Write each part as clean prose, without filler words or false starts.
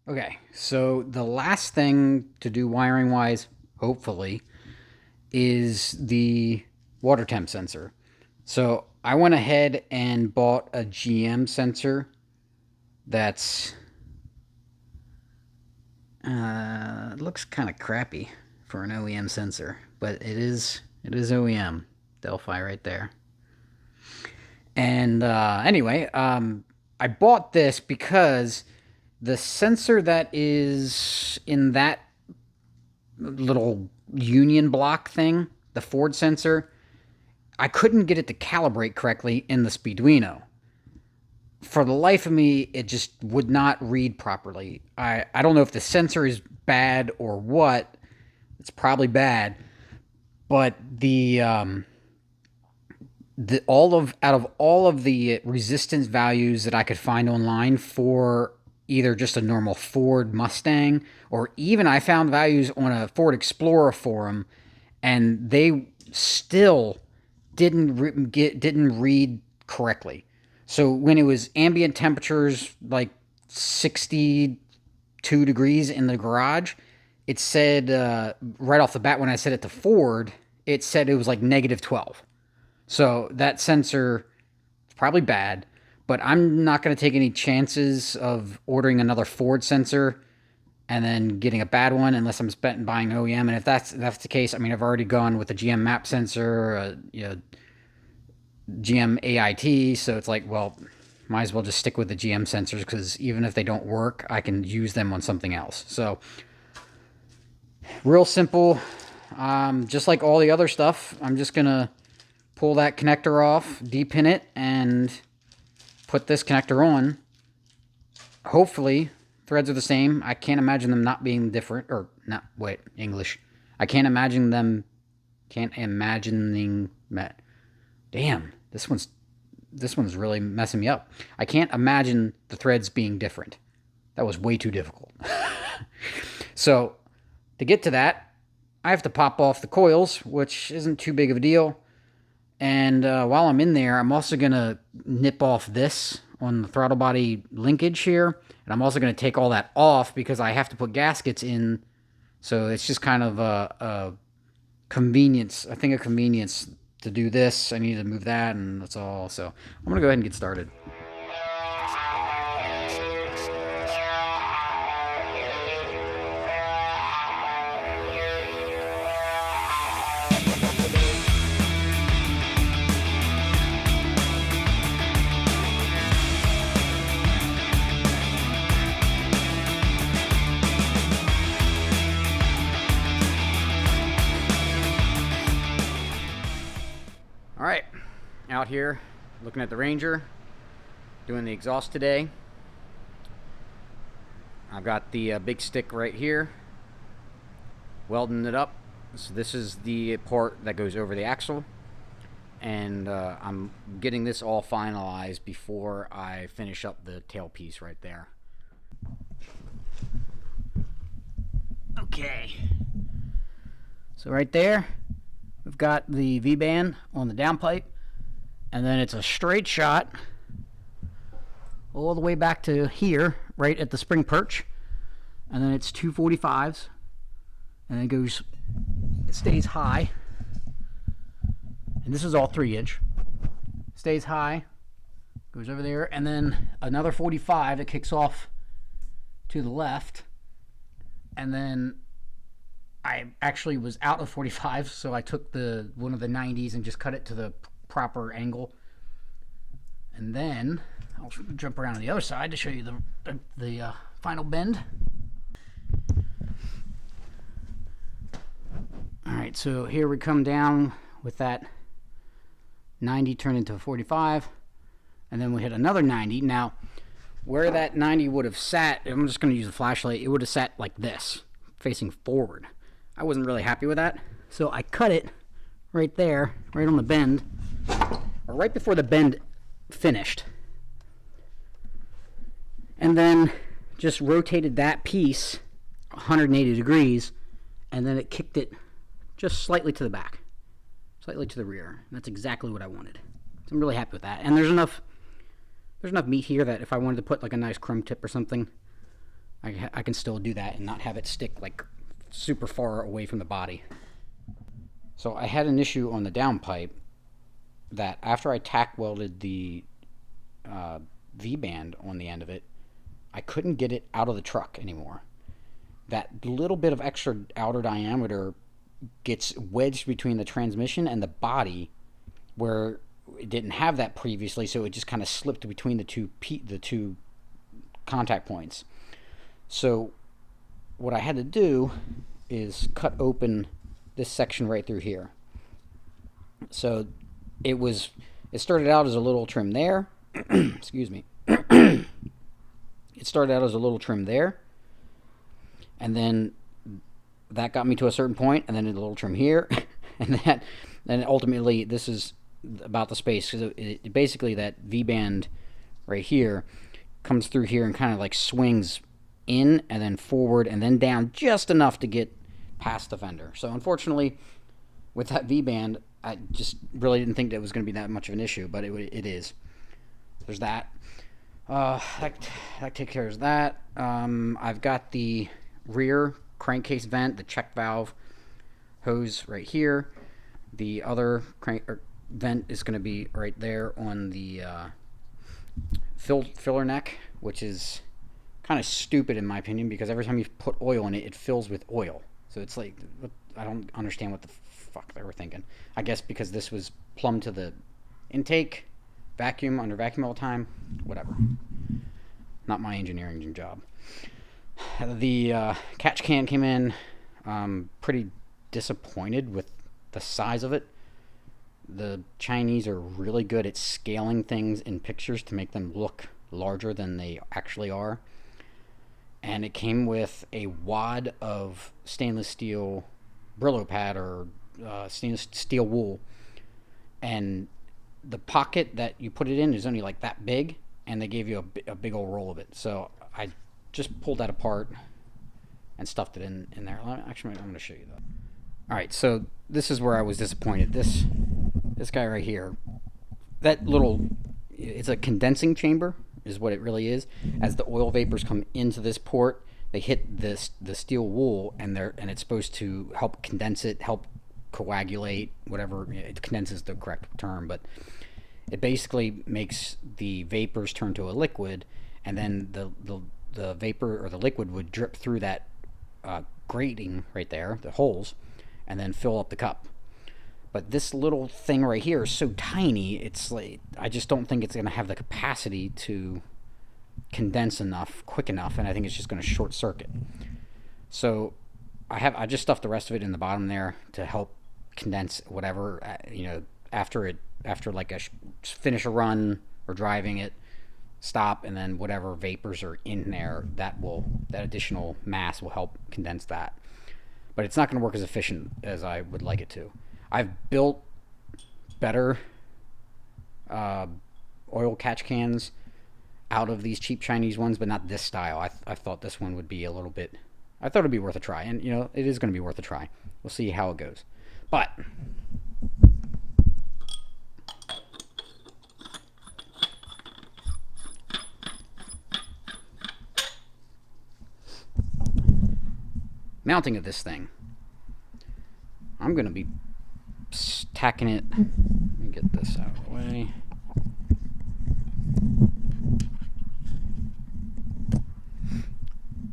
Okay, so the last thing to do wiring wise, hopefully, is the water temp sensor. So I went ahead and bought a GM sensor that's looks kind of crappy for an OEM sensor, but it is OEM. Delphi right there. And anyway, I bought this because the sensor that is in that little union block thing, the Ford sensor, I couldn't get it to calibrate correctly in the Speeduino. For the life of me, it just would not read properly. I don't know if the sensor is bad or what. It's probably bad, but out of all of the resistance values that I could find online for either just a normal Ford Mustang, or even I found values on a Ford Explorer forum, and they still didn't read correctly. So when it was ambient temperatures like 62 degrees in the garage, it said right off the bat when I set it to Ford, it said it was like -12. So that sensor is probably bad, but I'm not going to take any chances of ordering another Ford sensor and then getting a bad one unless I'm spent buying OEM. And if that's the case, I mean, I've already gone with a GM map sensor, GM AIT, so it's like, well, might as well just stick with the GM sensors because even if they don't work, I can use them on something else. So real simple, just like all the other stuff. I'm just going to pull that connector off, depin it, and put this connector on. Hopefully, threads are the same. I can't imagine them not being different, or not, wait, English. I can't imagine them, damn, this one's really messing me up. I can't imagine the threads being different. That was way too difficult. So, to get to that, I have to pop off the coils, which isn't too big of a deal. And while I'm in there, I'm also going to nip off this on the throttle body linkage here. And I'm also going to take all that off because I have to put gaskets in. So it's just kind of a convenience. I think a convenience to do this. I need to move that, and that's all. So I'm going to go ahead and get started. Alright, out here looking at the Ranger, doing the exhaust today. I've got the big stick right here, welding it up. So this is the part that goes over the axle, and I'm getting this all finalized before I finish up the tail piece right there. Okay, so right there we've got the V-band on the downpipe, and then it's a straight shot all the way back to here, right at the spring perch, and then it's 245s, and it stays high, and this is all 3-inch, stays high, goes over there, and then another 45 that kicks off to the left, and then I actually was out of 45, so I took one of the 90s and just cut it to the proper angle. And then I'll jump around to the other side to show you the final bend. Alright, so here we come down with that 90 turned into a 45, and then we hit another 90. Now, where that 90 would have sat, I'm just going to use the flashlight, it would have sat like this, facing forward. I wasn't really happy with that, so I cut it right there, right on the bend, or right before the bend finished, and then just rotated that piece 180 degrees, and then it kicked it just slightly to the back, slightly to the rear. And that's exactly what I wanted. So I'm really happy with that. And there's enough meat here that if I wanted to put like a nice chrome tip or something, I can still do that and not have it stick like super far away from the body. So I had an issue on the downpipe that after I tack welded the V-band on the end of it, I couldn't get it out of the truck anymore. That little bit of extra outer diameter gets wedged between the transmission and the body, where it didn't have that previously, so it just kind of slipped between the two contact points. So what I had to do is cut open this section right through here. So it started out as a little trim there. Excuse me. It started out as a little trim there, and then that got me to a certain point, and then a little trim here, and then ultimately this is about the space, because it basically, that V-band right here comes through here and kind of like swings in and then forward and then down just enough to get past the fender. So unfortunately, with that V-band, I just really didn't think that was going to be that much of an issue, but it is. There's that. That takes care of that. I've got the rear crankcase vent, the check valve hose right here. The other vent is going to be right there on the filler neck, which is kind of stupid in my opinion, because every time you put oil in it, it fills with oil. So it's like, I don't understand what the fuck they were thinking. I guess because this was plumbed to the intake, vacuum, under vacuum all the time, whatever. Not my engineering job. The catch can came in. Pretty disappointed with the size of it. The Chinese are really good at scaling things in pictures to make them look larger than they actually are. And it came with a wad of stainless steel Brillo pad, or stainless steel wool, and the pocket that you put it in is only like that big, and they gave you a big old roll of it. So I just pulled that apart and stuffed it in there. Actually, I'm going to show you that. All right, so this is where I was disappointed. This guy right here, that little, it's a condensing chamber is what it really is. As the oil vapors come into this port, they hit the steel wool, and it's supposed to help condense it, help coagulate, whatever. It condenses the correct term, but it basically makes the vapors turn to a liquid, and then the vapor or the liquid would drip through that grating right there, the holes, and then fill up the cup. But this little thing right here is so tiny, it's like, I just don't think it's going to have the capacity to condense enough, quick enough, and I think it's just going to short circuit. So I just stuffed the rest of it in the bottom there to help condense whatever, after like finish a run or driving it, stop, and then whatever vapors are in there, that additional mass will help condense that. But it's not going to work as efficient as I would like it to. I've built better oil catch cans out of these cheap Chinese ones, but not this style. I thought this one would be a little bit, I thought it'd be worth a try, and it is going to be worth a try. We'll see how it goes. But mounting of this thing, I'm going to be tacking it. Let me get this out of the way.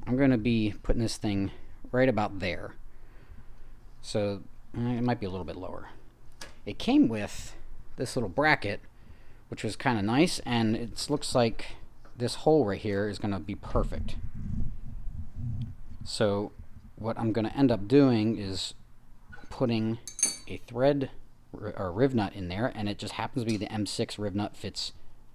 I'm going to be putting this thing right about there. So it might be a little bit lower. It came with this little bracket, which was kind of nice, and it looks like this hole right here is going to be perfect. So what I'm going to end up doing is putting a thread or riv nut in there, and it just happens to be the M6 riv nut fits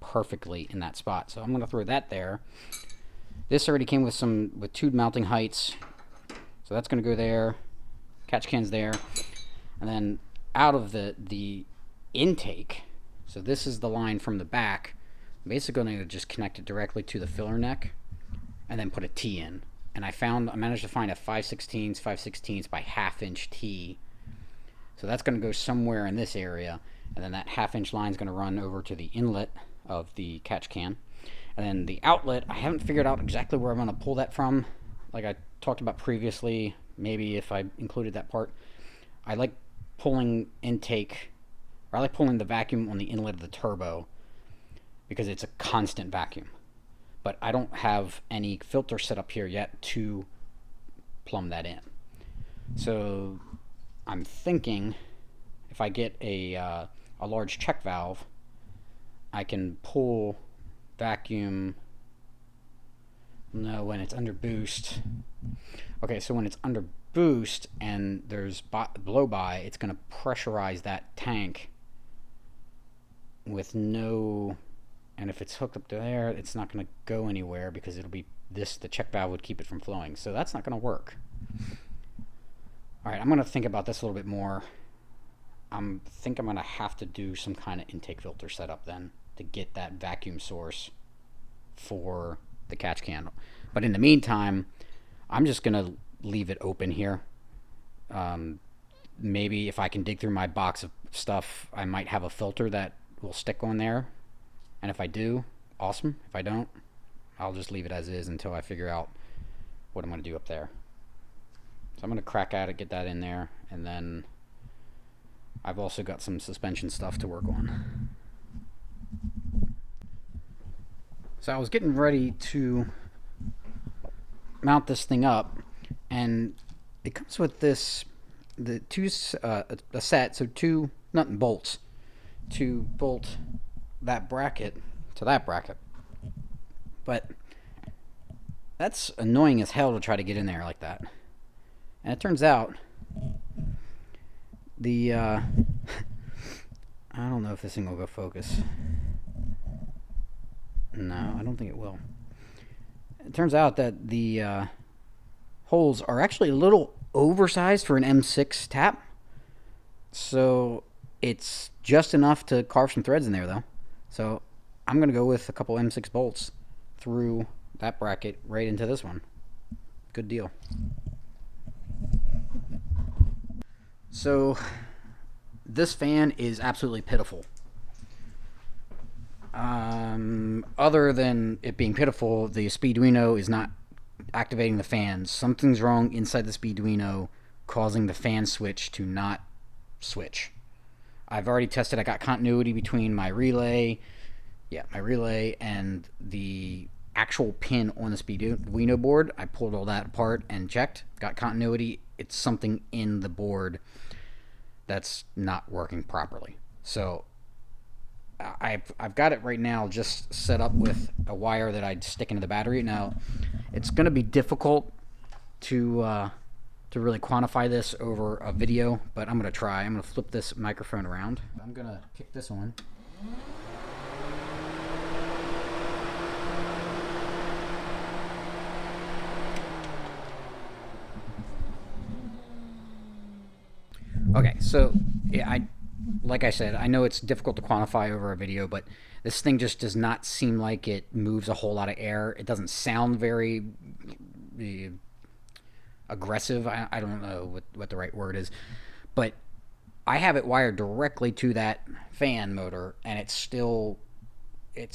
perfectly in that spot. So I'm going to throw that there. This already came with two mounting heights, so that's going to go there. Catch cans there, and then out of the intake. So this is the line from the back. I'm basically going to just connect it directly to the filler neck, and then put a T in. And I managed to find a 5/16 by 1/2 inch T. So that's going to go somewhere in this area, and then that 1/2 inch line is going to run over to the inlet of the catch can. And then the outlet, I haven't figured out exactly where I'm going to pull that from. Like I talked about previously, maybe if I included that part. I like pulling intake, or I like pulling the vacuum on the inlet of the turbo because it's a constant vacuum. But I don't have any filter set up here yet to plumb that in. So I'm thinking if I get a large check valve, I can pull vacuum. No, when it's under boost. Okay, so when it's under boost and there's blow by, it's going to pressurize that tank with no, and if it's hooked up to there, it's not going to go anywhere because it'll be this, the check valve would keep it from flowing. So that's not going to work. All right, I'm going to think about this a little bit more. I think I'm going to have to do some kind of intake filter setup then to get that vacuum source for the catch can. But in the meantime, I'm just going to leave it open here. Maybe if I can dig through my box of stuff, I might have a filter that will stick on there. And if I do, awesome. If I don't, I'll just leave it as is until I figure out what I'm going to do up there. So I'm going to crack at it, get that in there, and then I've also got some suspension stuff to work on. So I was getting ready to mount this thing up, and it comes with this, a set, so two nut and bolts to bolt that bracket to that bracket. But that's annoying as hell to try to get in there like that. And it turns out the I don't know if this thing will go focus. No, I don't think it will. It turns out that the holes are actually a little oversized for an M6 tap. So it's just enough to carve some threads in there though. So I'm going to go with a couple M6 bolts through that bracket right into this one. Good deal. So this fan is absolutely pitiful. Other than it being pitiful, the Speeduino is not activating the fans. Something's wrong inside the Speeduino causing the fan switch to not switch. I've already tested. I got continuity between my relay, and the actual pin on the Speeduino board. I pulled all that apart and checked. Got continuity. It's something in the board that's not working properly. So I've got it right now just set up with a wire that I'd stick into the battery. Now it's going to be difficult to really quantify this over a video, but I'm going to try. I'm going to flip this microphone around. I'm going to kick this on. Okay, so yeah, like I said, I know it's difficult to quantify over a video, but this thing just does not seem like it moves a whole lot of air. It doesn't sound very aggressive. I don't know what the right word is, but I have it wired directly to that fan motor, and it's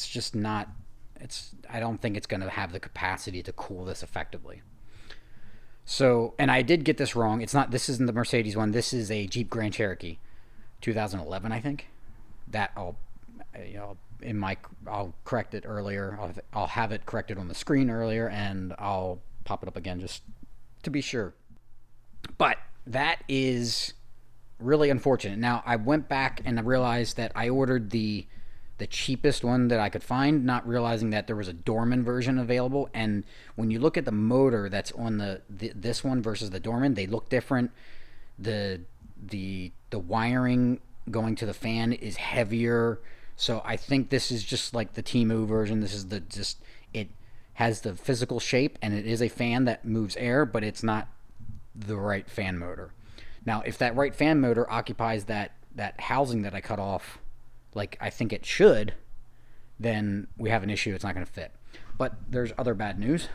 just not, I don't think it's going to have the capacity to cool this effectively. So, and I did get this wrong. This isn't the Mercedes one. This is a Jeep Grand Cherokee 2011, I think. That I'll correct it earlier. I'll have it corrected on the screen earlier, and I'll pop it up again just to be sure. But that is really unfortunate. Now, I went back and I realized that I ordered the cheapest one that I could find, not realizing that there was a Dorman version available. And when you look at the motor that's on this one versus the Dorman, they look different. The wiring going to the fan is heavier. So I think this is just like the Temu version. This is it has the physical shape, and it is a fan that moves air, but it's not the right fan motor. Now, if that right fan motor occupies that housing that I cut off, like I think it should, then we have an issue. It's not going to fit. But there's other bad news.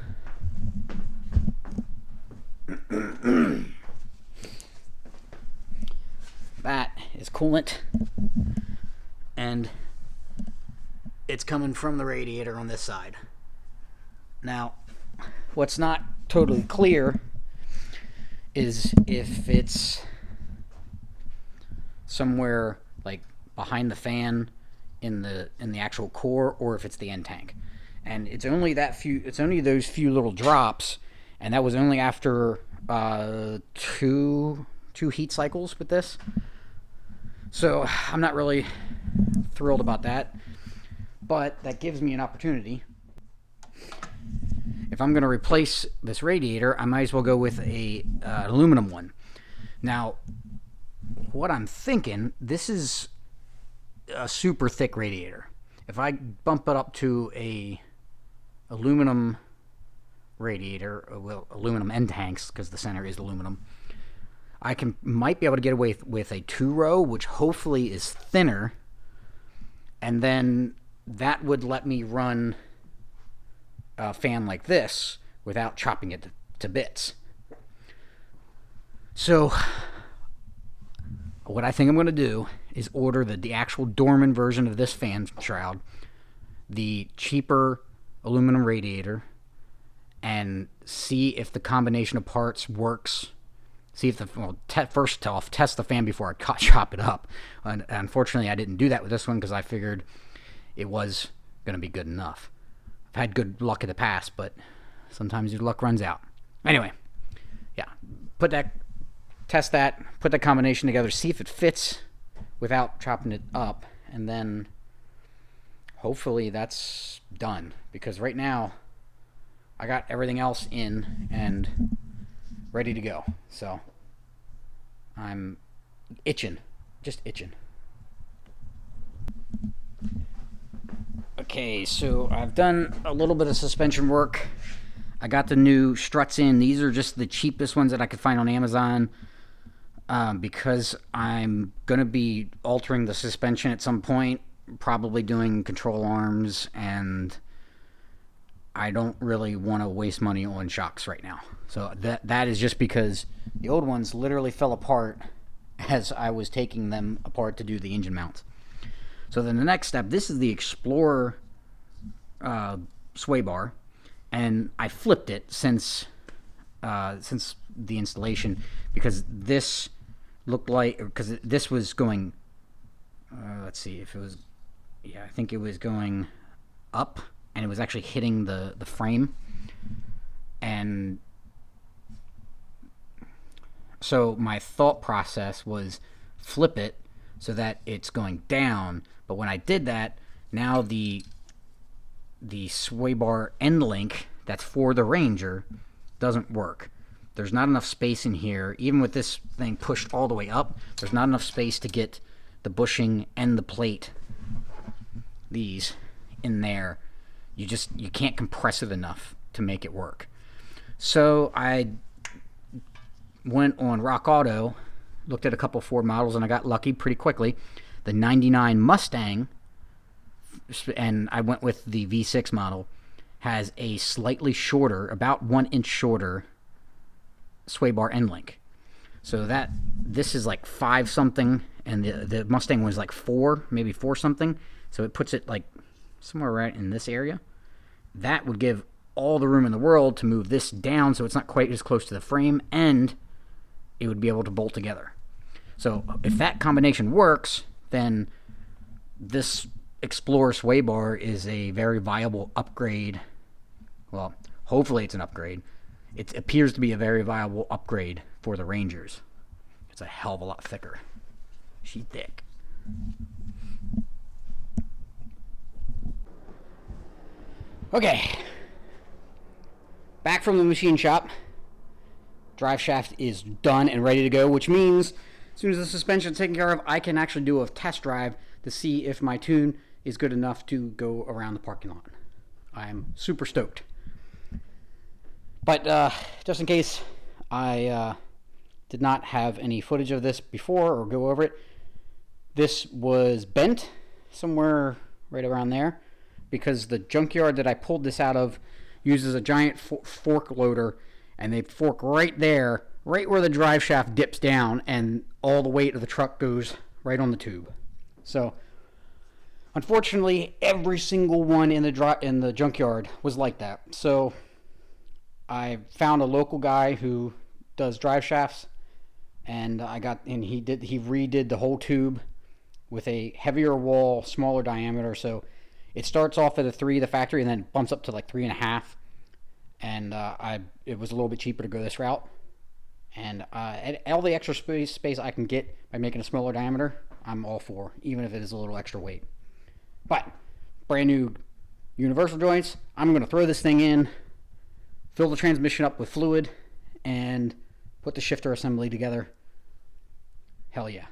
That is coolant, and it's coming from the radiator on this side. Now, what's not totally clear is if it's somewhere like behind the fan in the actual core, or if it's the end tank. And it's only those few little drops, and that was only after two heat cycles with this. So I'm not really thrilled about that, but that gives me an opportunity. If I'm going to replace this radiator, I might as well go with a aluminum one. Now, what I'm thinking, this is a super thick radiator. If I bump it up to a aluminum radiator, well, aluminum end tanks, because the center is aluminum, I might be able to get away with a 2-row, which hopefully is thinner, and then that would let me run a fan like this without chopping it to bits. So what I think I'm going to do is order the actual Dorman version of this fan shroud, the cheaper aluminum radiator, and see if the combination of parts works. See if first off, test the fan before I chop it up. And unfortunately, I didn't do that with this one because I figured it was going to be good enough. I've had good luck in the past, but sometimes your luck runs out. Anyway, yeah, test that, put that combination together, see if it fits without chopping it up, and then hopefully that's done. Because right now, I got everything else in and ready to go. So I'm itching, just itching. Okay, so I've done a little bit of suspension work. I got the new struts in. These are just the cheapest ones that I could find on Amazon, because I'm going to be altering the suspension at some point, probably doing control arms, and I don't really want to waste money on shocks right now. So that is just because the old ones literally fell apart as I was taking them apart to do the engine mounts. So then the next step, this is the Explorer sway bar, and I flipped it since the installation, because this looked like, because this was going, let's see if it was, yeah, I think it was going up, and it was actually hitting the frame. And so my thought process was flip it so that it's going down. But when I did that, now the sway bar end link that's for the Ranger doesn't work. There's not enough space in here. Even with this thing pushed all the way up, there's not enough space to get the bushing and the plate, these, in there. You can't compress it enough to make it work. So I went on Rock Auto, looked at a couple Ford models, and I got lucky pretty quickly. The 99 Mustang, and I went with the V6 model, has a slightly shorter, about 1 inch shorter sway bar end link. So this is like 5 something, and the Mustang was like 4, maybe 4 something. So it puts it like somewhere right in this area. That would give all the room in the world to move this down so it's not quite as close to the frame, and it would be able to bolt together. So if that combination works, then this Explorer sway bar is a very viable upgrade. Well, hopefully it's an upgrade. It appears to be a very viable upgrade for the Rangers. It's a hell of a lot thicker. She's thick. Okay. Back from the machine shop. Drive shaft is done and ready to go, which means as soon as the suspension is taken care of, I can actually do a test drive to see if my tune is good enough to go around the parking lot. I'm super stoked. But just in case I did not have any footage of this before or go over it, this was bent somewhere right around there, because the junkyard that I pulled this out of uses a giant fork loader, and they fork right there, right where the drive shaft dips down, and all the weight of the truck goes right on the tube. So Unfortunately, every single one in the junkyard was like that. So I found a local guy who does drive shafts, and he redid the whole tube with a heavier wall, smaller diameter. So it starts off at a 3, the factory, and then bumps up to like 3.5. And it was a little bit cheaper to go this route. And all the extra space I can get by making a smaller diameter, I'm all for, even if it is a little extra weight. But brand new universal joints, I'm going to throw this thing in, fill the transmission up with fluid, and put the shifter assembly together. Hell yeah.